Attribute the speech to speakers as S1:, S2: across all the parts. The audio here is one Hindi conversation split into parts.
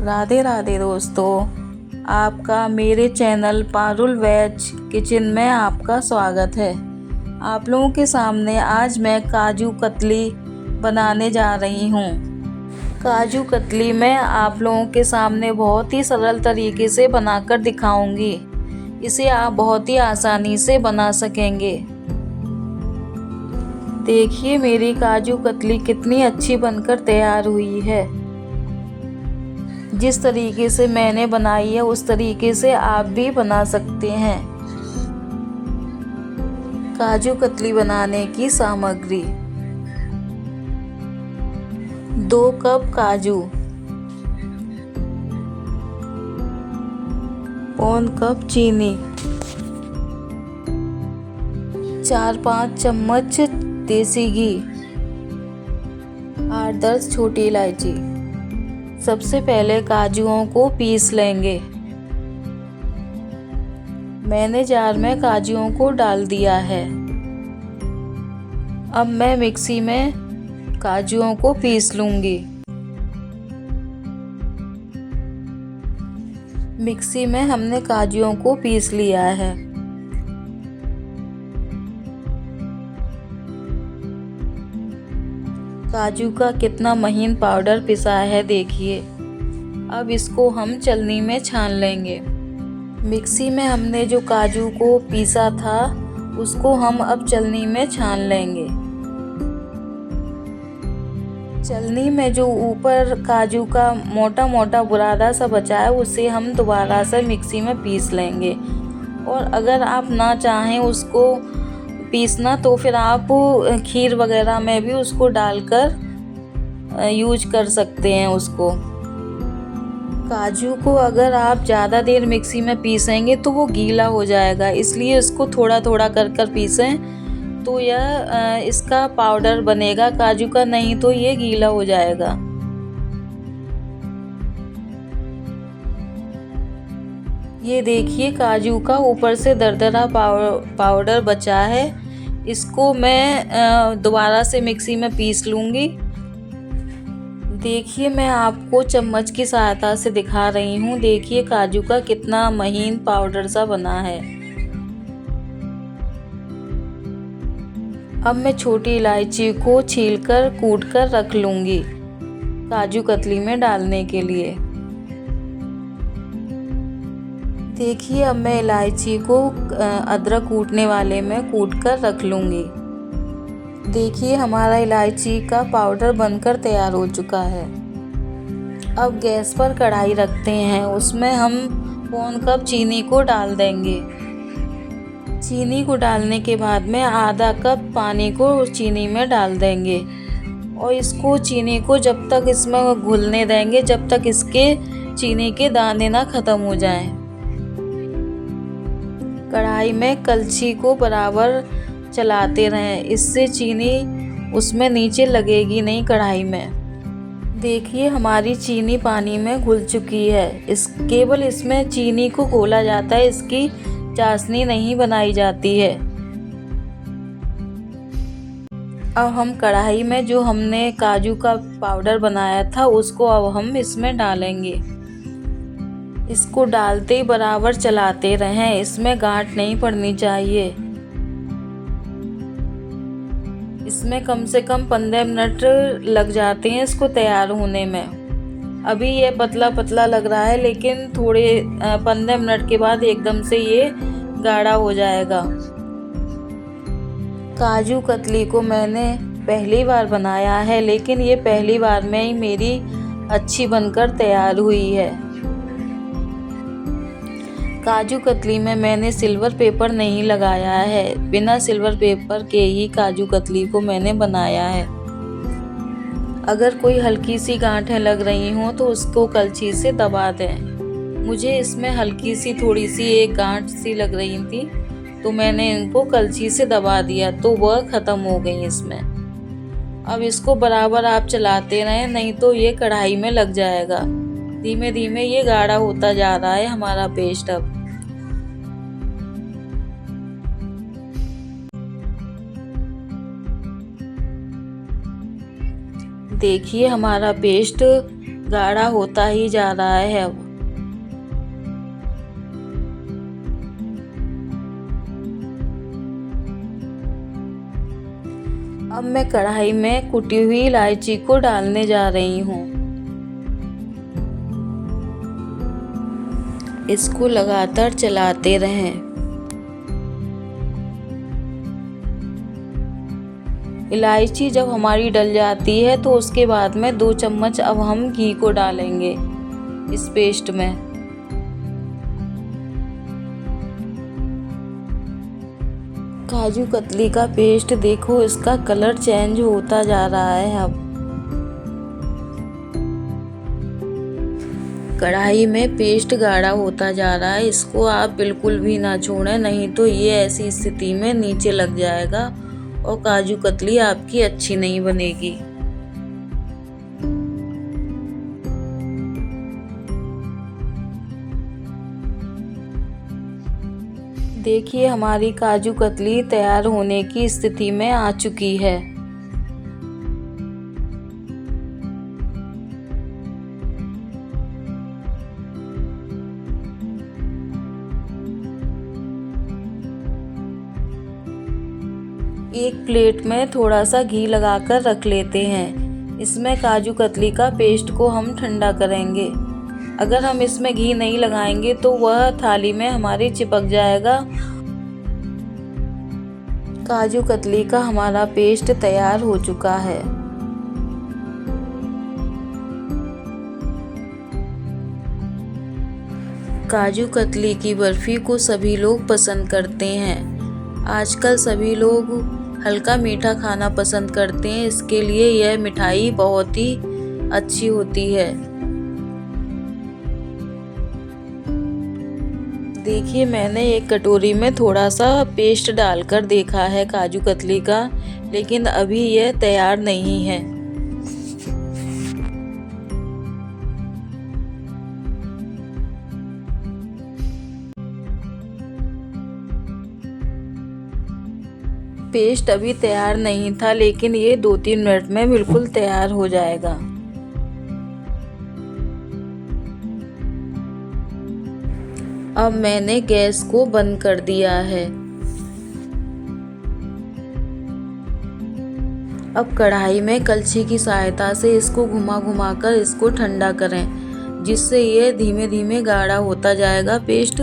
S1: राधे राधे दोस्तों, आपका मेरे चैनल पारुल वेज किचन में आपका स्वागत है। आप लोगों के सामने आज मैं काजू कतली बनाने जा रही हूँ। काजू कतली मैं आप लोगों के सामने बहुत ही सरल तरीके से बनाकर दिखाऊंगी। इसे आप बहुत ही आसानी से बना सकेंगे। देखिए मेरी काजू कतली कितनी अच्छी बनकर तैयार हुई है। जिस तरीके से मैंने बनाई है उस तरीके से आप भी बना सकते हैं। काजू कतली बनाने की सामग्री: 2 कप काजू, 1 कप चीनी, 4-5 चम्मच देसी घी, 8-10 छोटी इलायची। सबसे पहले काजुओं को पीस लेंगे। मैंने जार में काजुओं को डाल दिया है। अब मैं मिक्सी में काजुओं को पीस लूंगी। मिक्सी में हमने काजुओं को पीस लिया है। काजू का कितना महीन पाउडर पिसा है देखिए। अब इसको हम छलनी में छान लेंगे। मिक्सी में हमने जो काजू को पीसा था उसको हम अब छलनी में छान लेंगे। छलनी में जो ऊपर काजू का मोटा मोटा बुरादा सा बचा है उसे हम दोबारा से मिक्सी में पीस लेंगे। और अगर आप ना चाहें उसको पीसना तो फिर आप खीर वगैरह में भी उसको डालकर यूज कर सकते हैं उसको। काजू को अगर आप ज़्यादा देर मिक्सी में पीसेंगे तो वो गीला हो जाएगा, इसलिए इसको थोड़ा थोड़ा कर पीसें तो यह इसका पाउडर बनेगा काजू का, नहीं तो ये गीला हो जाएगा। ये देखिए काजू का ऊपर से दरदरा पाउडर बचा है। इसको मैं दोबारा से मिक्सी में पीस लूँगी। देखिए मैं आपको चम्मच की सहायता से दिखा रही हूँ। देखिए काजू का कितना महीन पाउडर सा बना है। अब मैं छोटी इलायची को छीलकर कूटकर रख लूँगी काजू कतली में डालने के लिए। देखिए अब मैं इलायची को अदरक कूटने वाले में कूट कर रख लूँगी। देखिए हमारा इलायची का पाउडर बनकर तैयार हो चुका है। अब गैस पर कढ़ाई रखते हैं, उसमें हम 1 कप चीनी को डाल देंगे। चीनी को डालने के बाद में आधा कप पानी को चीनी में डाल देंगे और इसको चीनी को जब तक इसमें घुलने देंगे जब तक इसके चीनी के दाने ना ख़त्म हो जाएं। कढ़ाई में कलछी को बराबर चलाते रहें, इससे चीनी उसमें नीचे लगेगी नहीं कढ़ाई में। देखिए हमारी चीनी पानी में घुल चुकी है। केवल इसमें चीनी को घोला जाता है, इसकी चाशनी नहीं बनाई जाती है। अब हम कढ़ाई में जो हमने काजू का पाउडर बनाया था उसको अब हम इसमें डालेंगे। इसको डालते ही बराबर चलाते रहें, इसमें गांठ नहीं पड़नी चाहिए। इसमें कम से कम 15 मिनट लग जाते हैं इसको तैयार होने में। अभी ये पतला पतला लग रहा है लेकिन थोड़े 15 मिनट के बाद एकदम से ये गाढ़ा हो जाएगा। काजू कतली को मैंने पहली बार बनाया है लेकिन ये पहली बार में ही मेरी अच्छी बनकर तैयार हुई है। काजू कतली में मैंने सिल्वर पेपर नहीं लगाया है, बिना सिल्वर पेपर के ही काजू कतली को मैंने बनाया है। अगर कोई हल्की सी गांठें लग रही हों तो उसको कलछी से दबा दें। मुझे इसमें हल्की सी थोड़ी सी एक गांठ सी लग रही थी तो मैंने इनको कलछी से दबा दिया तो वह ख़त्म हो गई इसमें। अब इसको बराबर आप चलाते रहें, नहीं तो ये कढ़ाई में लग जाएगा। धीमे धीमे ये गाढ़ा होता जा रहा है हमारा पेस्ट। अब देखिए हमारा पेस्ट गाढ़ा होता ही जा रहा है अब। अब मैं कढ़ाई में कुटी हुई इलायची को डालने जा रही हूँ। इसको लगातार चलाते रहें। इलायची जब हमारी डल जाती है तो उसके बाद में 2 चम्मच अब हम घी को डालेंगे इस पेस्ट में। काजू कतली का पेस्ट देखो, इसका कलर चेंज होता जा रहा है अब। कढ़ाई में पेस्ट गाढ़ा होता जा रहा है, इसको आप बिल्कुल भी ना छोड़ें, नहीं तो ये ऐसी स्थिति में नीचे लग जाएगा और काजू कतली आपकी अच्छी नहीं बनेगी। देखिए हमारी काजू कतली तैयार होने की स्थिति में आ चुकी है। एक प्लेट में थोड़ा सा घी लगाकर रख लेते हैं। इसमें काजू कतली का पेस्ट को हम ठंडा करेंगे। अगर हम इसमें घी नहीं लगाएंगे तो वह थाली में हमारी चिपक जाएगा। काजू कतली का हमारा पेस्ट तैयार हो चुका है। काजू कतली की बर्फी को सभी लोग पसंद करते हैं। आजकल सभी लोग हल्का मीठा खाना पसंद करते हैं, इसके लिए यह मिठाई बहुत ही अच्छी होती है। देखिए मैंने एक कटोरी में थोड़ा सा पेस्ट डालकर देखा है काजू कतली का, लेकिन अभी यह तैयार नहीं है। पेस्ट अभी तैयार नहीं था, लेकिन ये 2-3 मिनट में बिल्कुल तैयार हो जाएगा। अब मैंने गैस को बंद कर दिया है। अब कढ़ाई में कलछी की सहायता से इसको घुमा कर इसको ठंडा करें, जिससे ये धीमे धीमे गाढ़ा होता जाएगा पेस्ट।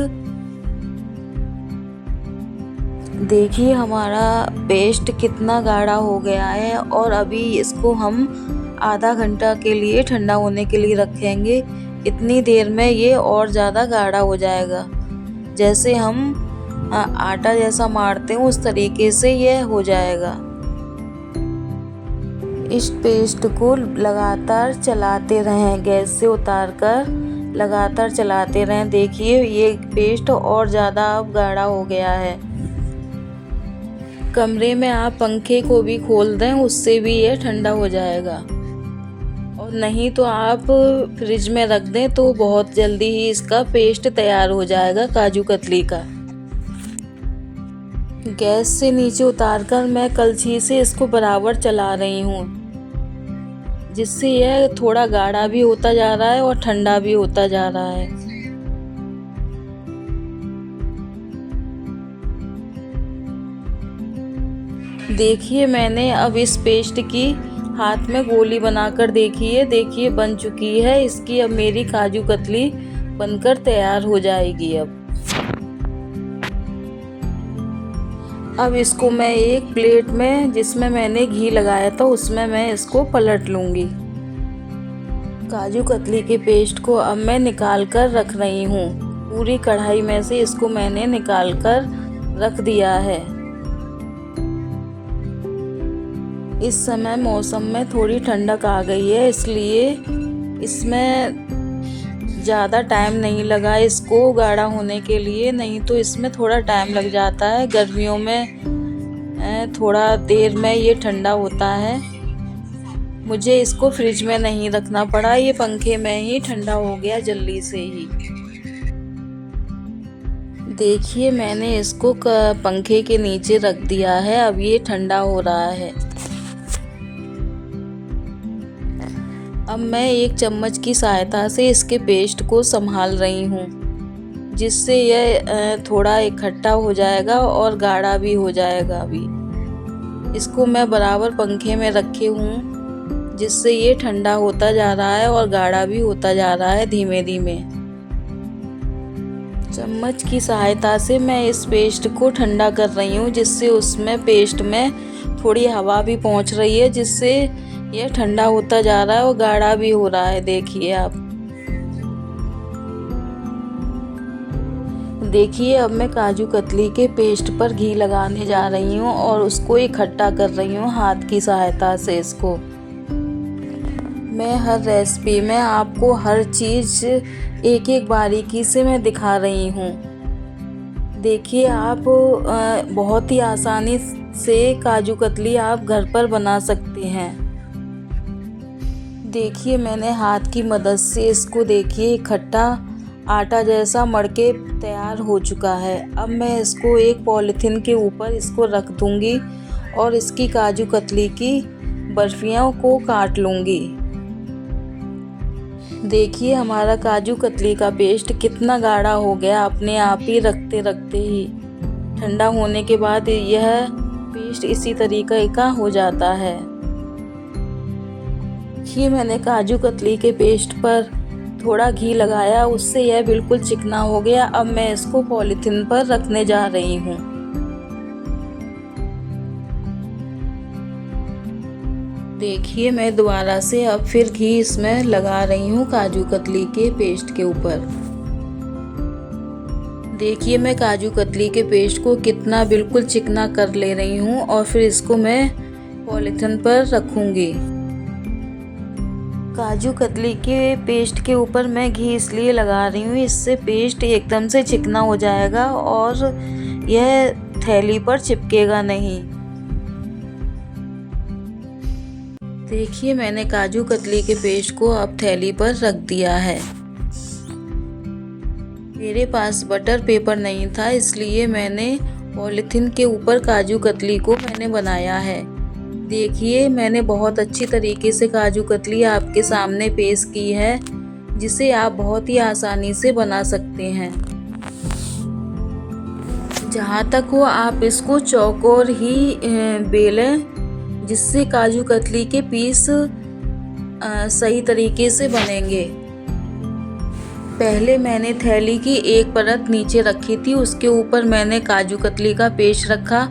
S1: देखिए हमारा पेस्ट कितना गाढ़ा हो गया है और अभी इसको हम आधा घंटा के लिए ठंडा होने के लिए रखेंगे। इतनी देर में ये और ज़्यादा गाढ़ा हो जाएगा। जैसे हम आटा जैसा मारते हैं उस तरीके से ये हो जाएगा। इस पेस्ट को लगातार चलाते रहें, गैस से उतार कर लगातार चलाते रहें। देखिए ये पेस्ट और ज़्यादा अब गाढ़ा हो गया है। कमरे में आप पंखे को भी खोल दें, उससे भी ये ठंडा हो जाएगा, और नहीं तो आप फ्रिज में रख दें तो बहुत जल्दी ही इसका पेस्ट तैयार हो जाएगा काजू कतली का। गैस से नीचे उतारकर मैं कलछी से इसको बराबर चला रही हूँ, जिससे यह थोड़ा गाढ़ा भी होता जा रहा है और ठंडा भी होता जा रहा है। देखिए मैंने अब इस पेस्ट की हाथ में गोली बनाकर देखिए बन चुकी है। इसकी अब मेरी काजू कतली बनकर तैयार हो जाएगी। अब इसको मैं एक प्लेट में जिसमें मैंने घी लगाया था उसमें मैं इसको पलट लूँगी। काजू कतली के पेस्ट को अब मैं निकाल कर रख रही हूँ। पूरी कढ़ाई में से इसको मैंने निकाल कर रख दिया है। इस समय मौसम में थोड़ी ठंडक आ गई है, इसलिए इसमें ज़्यादा टाइम नहीं लगा इसको गाढ़ा होने के लिए, नहीं तो इसमें थोड़ा टाइम लग जाता है। गर्मियों में थोड़ा देर में ये ठंडा होता है। मुझे इसको फ्रिज में नहीं रखना पड़ा, ये पंखे में ही ठंडा हो गया जल्दी से ही। देखिए मैंने इसको पंखे के नीचे रख दिया है, अब ये ठंडा हो रहा है। अब मैं एक चम्मच की सहायता से इसके पेस्ट को संभाल रही हूँ, जिससे यह थोड़ा इकट्ठा हो जाएगा और गाढ़ा भी हो जाएगा। अभी इसको मैं बराबर पंखे में रखे हूँ, जिससे ये ठंडा होता जा रहा है और गाढ़ा भी होता जा रहा है धीमे धीमे। चम्मच की सहायता से मैं इस पेस्ट को ठंडा कर रही हूँ, जिससे उसमें पेस्ट में थोड़ी हवा भी पहुँच रही है, जिससे यह ठंडा होता जा रहा है और गाढ़ा भी हो रहा है। देखिए आप, देखिए अब मैं काजू कतली के पेस्ट पर घी लगाने जा रही हूँ और उसको इकट्ठा कर रही हूँ हाथ की सहायता से। इसको मैं हर रेसिपी में आपको हर चीज़ एक एक बारीकी से मैं दिखा रही हूँ। देखिए आप, बहुत ही आसानी से काजू कतली आप घर पर बना सकते हैं। देखिए मैंने हाथ की मदद से इसको देखिए इकट्ठा आटा जैसा मड़के तैयार हो चुका है। अब मैं इसको एक पॉलीथिन के ऊपर इसको रख दूंगी और इसकी काजू कतली की बर्फियों को काट लूँगी। देखिए हमारा काजू कतली का पेस्ट कितना गाढ़ा हो गया अपने आप ही, रखते रखते ही। ठंडा होने के बाद यह पेस्ट इसी तरीके का हो जाता है। ये मैंने काजू कतली के पेस्ट पर थोड़ा घी लगाया, उससे यह बिल्कुल चिकना हो गया। अब मैं इसको पॉलीथिन पर रखने जा रही हूँ। देखिए मैं दोबारा से अब फिर घी इसमें लगा रही हूँ काजू कतली के पेस्ट के ऊपर। देखिए मैं काजू कतली के पेस्ट को कितना बिल्कुल चिकना कर ले रही हूँ और फिर इसको मैं पॉलीथिन पर रखूँगी। काजू कतली के पेस्ट के ऊपर मैं घी इसलिए लगा रही हूँ, इससे पेस्ट एकदम से चिकना हो जाएगा और यह थैली पर चिपकेगा नहीं। देखिए मैंने काजू कतली के पेस्ट को अब थैली पर रख दिया है। मेरे पास बटर पेपर नहीं था, इसलिए मैंने पॉलीथिन के ऊपर काजू कतली को मैंने बनाया है। देखिए मैंने बहुत अच्छी तरीके से काजू कतली आपके सामने पेश की है, जिसे आप बहुत ही आसानी से बना सकते हैं। जहाँ तक हो आप इसको चौकोर ही बेलें, जिससे काजू कतली के पीस सही तरीके से बनेंगे। पहले मैंने थैली की एक परत नीचे रखी थी, उसके ऊपर मैंने काजू कतली का पेस्ट रखा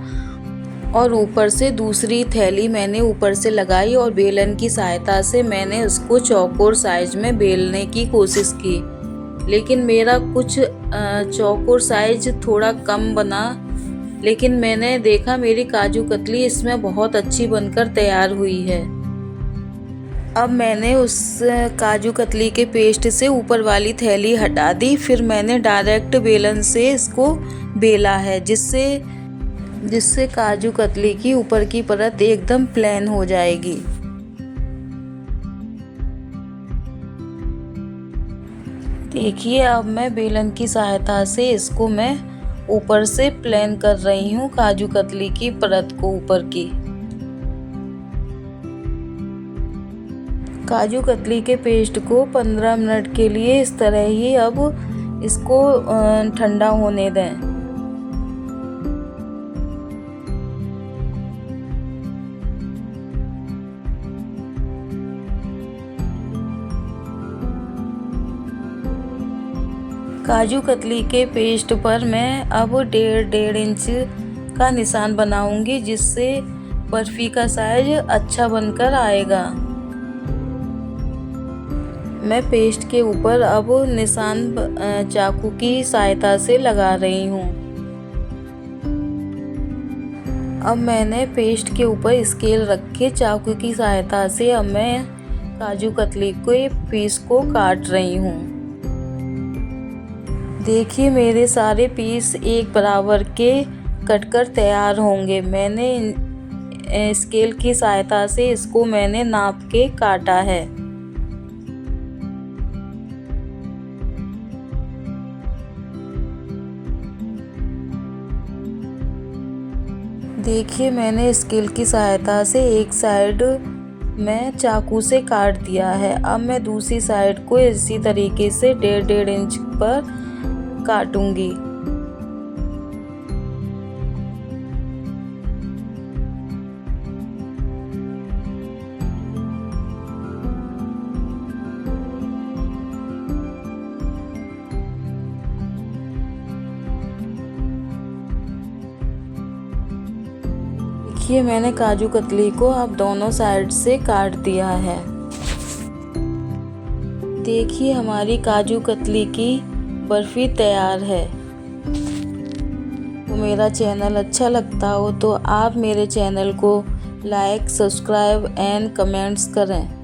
S1: और ऊपर से दूसरी थैली मैंने ऊपर से लगाई और बेलन की सहायता से मैंने उसको चौकोर साइज में बेलने की कोशिश की। लेकिन मेरा कुछ चौकोर साइज थोड़ा कम बना, लेकिन मैंने देखा मेरी काजू कतली इसमें बहुत अच्छी बनकर तैयार हुई है। अब मैंने उस काजू कतली के पेस्ट से ऊपर वाली थैली हटा दी, फिर मैंने डायरेक्ट बेलन से इसको बेला है, जिससे काजू कतली की ऊपर की परत एकदम प्लेन हो जाएगी। देखिए अब मैं बेलन की सहायता से इसको मैं ऊपर से प्लेन कर रही हूँ काजू कतली की परत को ऊपर की। काजू कतली के पेस्ट को 15 मिनट के लिए इस तरह ही अब इसको ठंडा होने दें। काजू कतली के पेस्ट पर मैं अब 1.5 इंच का निशान बनाऊंगी, जिससे बर्फी का साइज अच्छा बनकर आएगा। मैं पेस्ट के ऊपर अब निशान चाकू की सहायता से लगा रही हूँ। अब मैंने पेस्ट के ऊपर स्केल रख के चाकू की सहायता से अब मैं काजू कतली के पीस को काट रही हूँ। देखिए मेरे सारे पीस एक बराबर के कटकर तैयार होंगे। मैंने स्केल की सहायता से इसको मैंने नाप के काटा है। देखिए मैंने स्केल की सहायता से एक साइड मैं चाकू से काट दिया है। अब मैं दूसरी साइड को इसी तरीके से 1.5 इंच पर काटूंगी। देखिए मैंने काजू कतली को अब दोनों साइड से काट दिया है। देखिए हमारी काजू कतली की बर्फ़ी तैयार है। तो मेरा चैनल अच्छा लगता हो तो आप मेरे चैनल को लाइक, सब्सक्राइब एंड कमेंट्स करें।